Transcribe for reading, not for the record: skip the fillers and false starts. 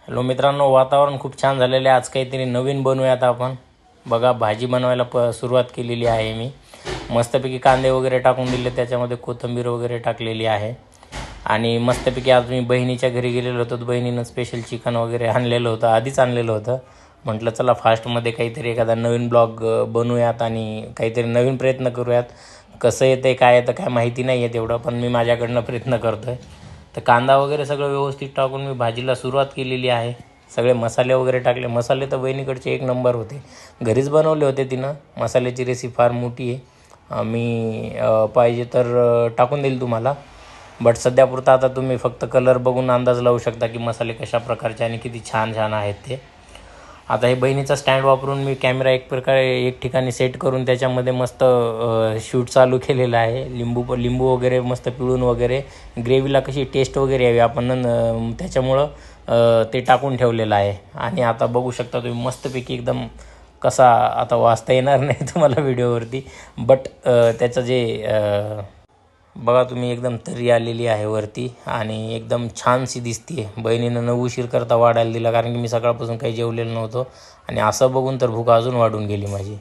Hello मित्रांनो, वातावरण खूप छान झालेलं आहे. आज काहीतरी नवीन बनवूयात आपण. बघा, भाजी बनवायला सुरुवात केलेली आहे मी. मस्तपैकी कांदे वगैरे टाकून दिले, त्याच्यामध्ये कोथिंबीर वगैरे टाकलेली आहे. आणि मस्तपैकी आज मी बहिणीच्या घरी गेलेलो होतो. बहिणीनं स्पेशल चिकन वगैरे आणलेलं होतं, आधीच आणलेलं होतं. म्हटलं चला फास्टमध्ये काहीतरी एखादा नवीन ब्लॉग बनवूयात आणि काहीतरी नवीन प्रयत्न करूयात. कसं येतं काय येतं काय माहिती नाही आहे तेवढं, पण मी माझ्याकडनं प्रयत्न करतो आहे. तर कांदा वगैरे सगळं व्यवस्थित टाकून मी भाजीला सुरुवात केलेली आहे. सगळे मसाले वगैरे टाकले. मसाले तर बहिणीकडचे एक नंबर होते, घरीच बनवले होते तिनं. मसाल्याची रेसिपी फार मोठी आहे, मी पाहिजे तर टाकून देईल तुम्हाला. बट सध्यापुरता आता तुम्ही फक्त कलर बघून अंदाज लावू शकता की मसाले कशा प्रकारचे आणि किती छान छान आहेत ते. आता हे बहिणीचा स्टँड वापरून मी कॅमेरा एक प्रकारे एक ठिकाणी सेट करून त्याच्यामध्ये मस्त शूट चालू केलेलं आहे. लिंबू वगैरे मस्त पिळून वगैरे ग्रेव्हीला कशी टेस्ट वगैरे यावी आपण त्याच्यामुळं ते टाकून ठेवलेलं आहे. आणि आता बघू शकता तुम्ही मस्तपैकी एकदम कसा, आता वाचता येणार नाही तुम्हाला व्हिडिओवरती, बट त्याचं जे बघा तुम्ही एकदम तर्री आलेली आहे वरती आणि एकदम छानशी दिसते. बहिणीनं न उशीर करता वाढायला दिला, कारण की मी सकाळपासून काही जेवलेलं नव्हतो आणि असं बघून तर भूक अजून वाढून गेली माझी.